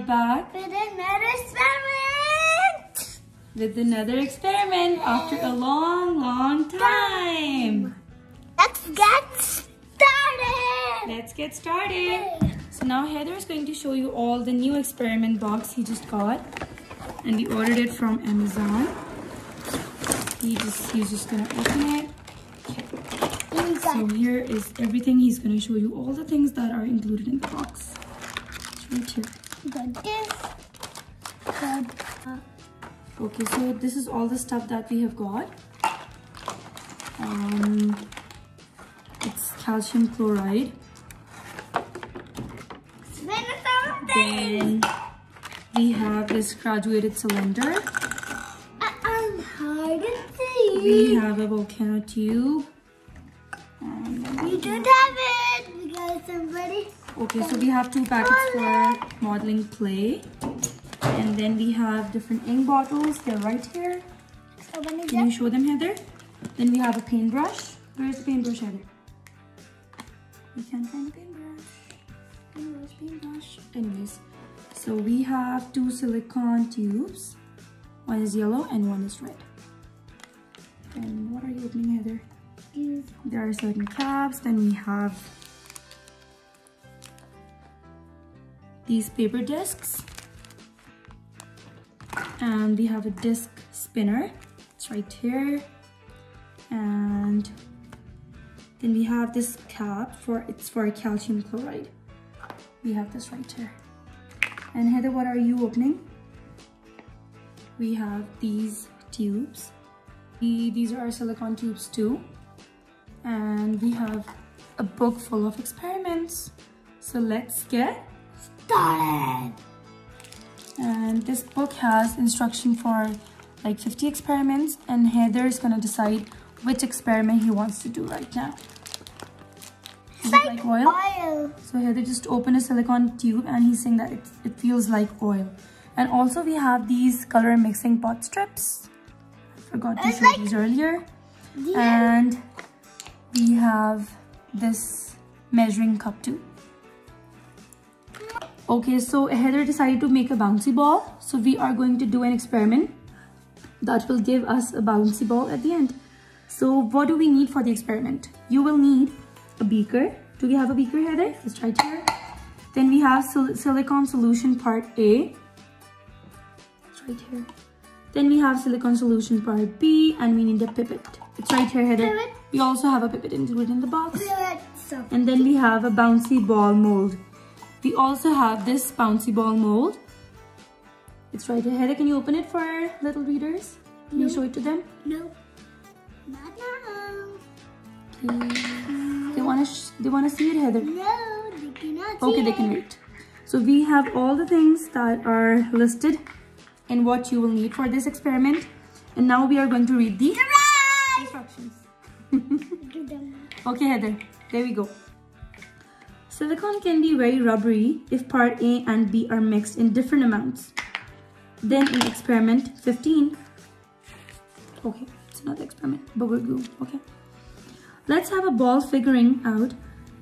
back with another experiment. After a long time. Let's get started. So now Heather is going to show you all the new experiment box he just got, and we ordered it from Amazon. He's just gonna open it. So here is everything. He's gonna show you all the things that are included in the box. It's right here. Okay, so this is all the stuff that we have got. It's calcium chloride. Then we have this graduated cylinder. Hard to see. We have a volcano tube. You don't have it because somebody. Okay, so we have 2 packets for modeling clay. And then we have different ink bottles. They're right here. Can you show them, Heather? Then we have a paintbrush. Where's the paintbrush, Heather? We can't find a paintbrush. Where's paintbrush? Anyways, so we have 2 silicone tubes. One is yellow and one is red. And what are you opening, Heather? There are certain caps. Then we have these paper discs. And we have a disc spinner. It's right here. And then we have this cap it's for calcium chloride. We have this right here. And Heather, what are you opening? We have these tubes. These are our silicone tubes too. And we have a book full of experiments. So let's get started. And this book has instruction for like 50 experiments, and Heather is gonna decide which experiment he wants to do right now. Is it like oil? So Heather just opened a silicone tube and he's saying that it feels like oil. And also we have these color mixing pot strips. I forgot to show these earlier. And we have this measuring cup too. Okay, so Heather decided to make a bouncy ball. So we are going to do an experiment that will give us a bouncy ball at the end. So what do we need for the experiment? You will need a beaker. Do we have a beaker, Heather? It's right here. Then we have silicone solution part A. It's right here. Then we have silicone solution part B, and we need a pipette. It's right here, Heather. We also have a pipette included in the box. And then we have a bouncy ball mold. We also have this bouncy ball mold. It's right here. Heather, can you open it for our little readers? Can you show it to them? No. Not now. Please. They wanna see it, Heather? No, they cannot see Okay, they can wait. So we have all the things that are listed and what you will need for this experiment. And now we are going to read the instructions. Okay, Heather, there we go. Silicone can be very rubbery if part A and B are mixed in different amounts. Then in experiment 15, okay, it's not the experiment, bubble glue, okay. Let's have a ball figuring out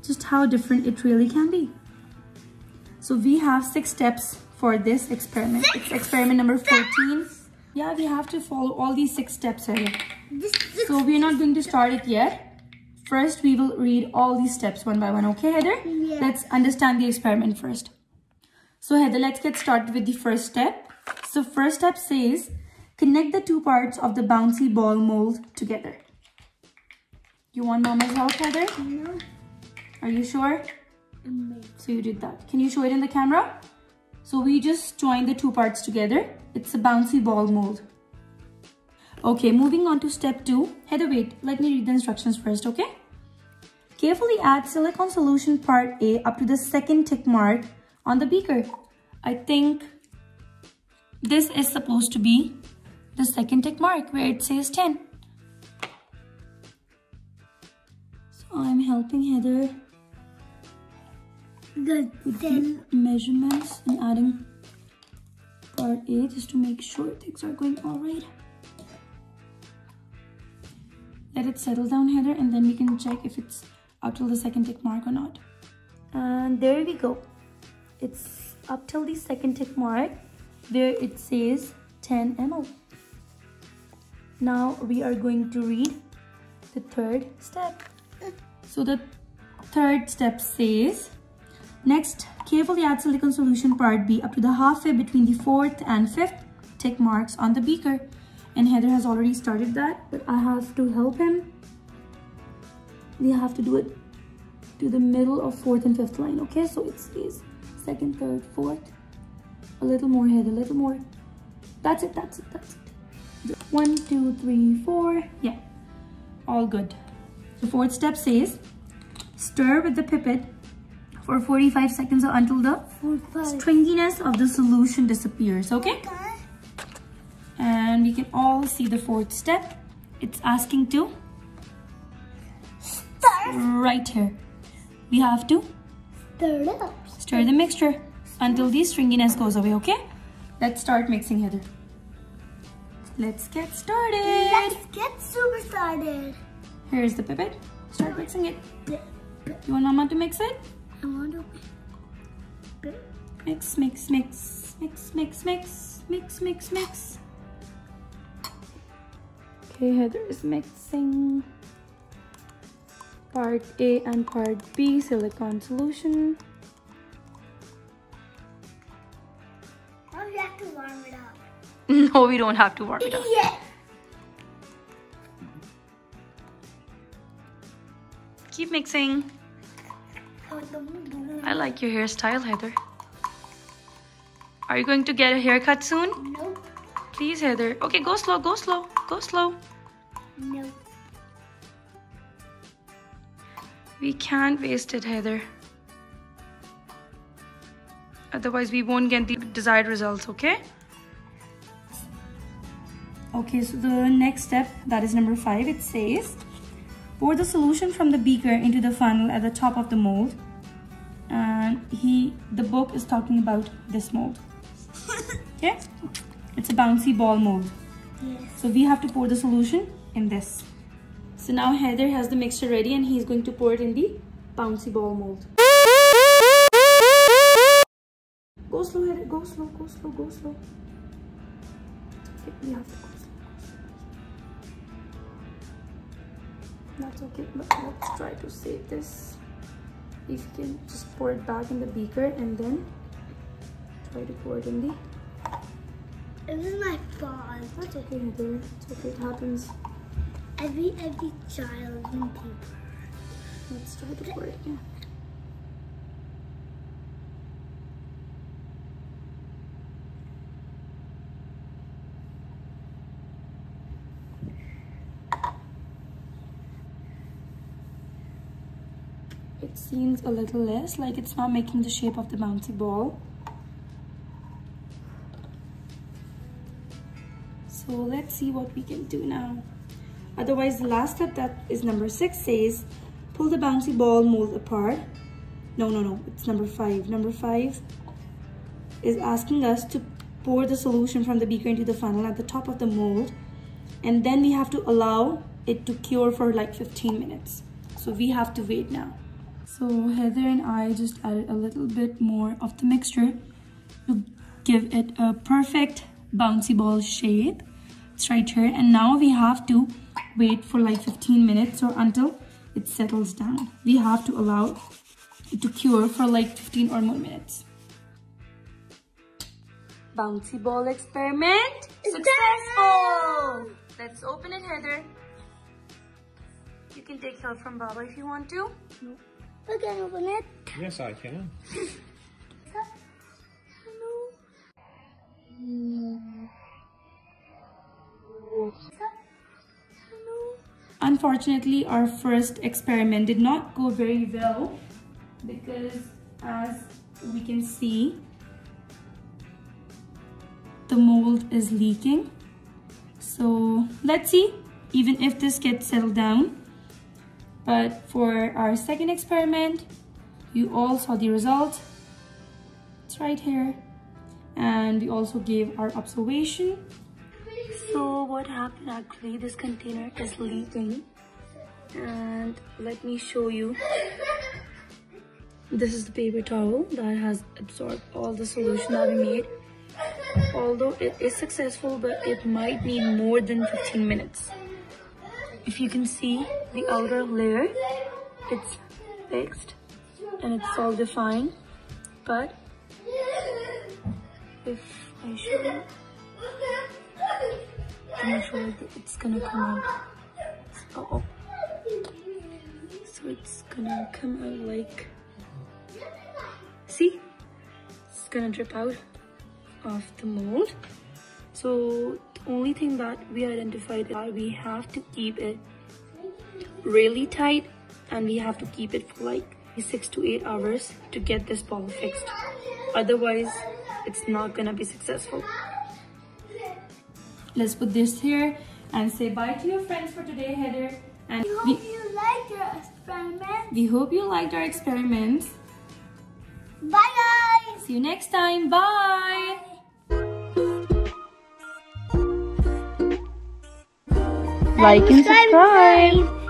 just how different it really can be. So we have 6 steps for this experiment. It's experiment number 14. Yeah, we have to follow all these 6 steps, Heather. So we're not going to start it yet. First, we will read all these steps one by one. Okay, Heather? Yeah. Let's understand the experiment first. So, Heather, let's get started with the first step. So, first step says, connect the 2 parts of the bouncy ball mold together. You want Mama's help, Heather? No. Are you sure? So, you did that. Can you show it in the camera? So, we just joined the 2 parts together. It's a bouncy ball mold. Okay, moving on to step 2. Heather, wait, let me read the instructions first, okay? Carefully add silicone solution part A up to the 2nd tick mark on the beaker. I think this is supposed to be the 2nd tick mark where it says 10. So I'm helping Heather with the measurements and adding part A just to make sure things are going all right. Let it settle down, Heather, and then we can check if it's up till the 2nd tick mark or not. And there we go. It's up till the second tick mark where it says 10 ml. Now we are going to read the third step. So the third step says, next, carefully add silicone solution part B up to the halfway between the fourth and fifth tick marks on the beaker. And Heather has already started that, but I have to help him. We have to do it to the middle of fourth and fifth line, okay? So it says second, third, fourth. A little more, Heather, a little more. That's it, that's it, that's it. 1, 2, 3, 4. Yeah, all good. The fourth step says, stir with the pipette for 45 seconds or until the stringiness of the solution disappears, okay? And we can all see the fourth step. It's asking to stir. Right here. We have to Stir it up. stir the mixture until the stringiness goes away, okay? Let's start mixing, Heather. Let's get started. Let's get super started. Here's the pipette. Start mixing it. You want Mama to mix it? I want to Mix, mix, mix, mix, mix, mix, mix, mix, mix. Okay, Heather is mixing part A and part B silicone solution. Now we have to warm it up. No, we don't have to warm it up. Yeah. Keep mixing. I like your hairstyle, Heather. Are you going to get a haircut soon? Nope. Please, Heather. Okay, go slow, go slow, go slow. Nope. We can't waste it, Heather. Otherwise, we won't get the desired results, okay? Okay, so the next step, that is number 5, it says, pour the solution from the beaker into the funnel at the top of the mold. And the book is talking about this mold. Okay? It's a bouncy ball mold. Yes. So we have to pour the solution in this. So now Heather has the mixture ready and he's going to pour it in the bouncy ball mold. Go slow, Heather. Go slow, go slow, go slow. Okay, we have to go slow. That's okay, but let's try to save this. If you can just pour it back in the beaker and then try to pour it in the... It was my fault. That's okay, Heather. It's okay, it happens. Every child in paper. Let's try to pour it again. It seems a little less, like it's not making the shape of the bouncy ball. So let's see what we can do now. Otherwise, the last step, that is number 6, says pull the bouncy ball mold apart. No, it's number 5. Number 5 is asking us to pour the solution from the beaker into the funnel at the top of the mold, and then we have to allow it to cure for like 15 minutes. So we have to wait now. So Heather and I just added a little bit more of the mixture to give it a perfect bouncy ball shape. It's right here, and now we have to wait for like 15 minutes or until it settles down. We have to allow it to cure for like 15 or more minutes. Bouncy ball experiment successful! Let's open it, Heather. You can take help from Baba if you want to. No. I can open it. Yes, I can. Unfortunately, our first experiment did not go very well because, as we can see, the mold is leaking. So let's see even if this gets settled down. But for our second experiment, you all saw the result. It's right here. And we also gave our observation. So what happened actually, this container is leaking. And let me show you. This is the paper towel that has absorbed all the solution that we made. Although it is successful, but it might need more than 15 minutes. If you can see the outer layer, it's fixed and it's all defined. But if I show you, I'm not sure if it's gonna come out. Uh-oh. So it's gonna come out like, see? It's gonna drip out of the mold. So the only thing that we identified is that we have to keep it really tight, and we have to keep it for like 6 to 8 hours to get this ball fixed. Otherwise, it's not gonna be successful. Let's put this here and say bye to your friends for today, Heather. And We hope you liked your experiment. we hope you liked our experiments. Bye, guys. See you next time. Bye. Like and subscribe.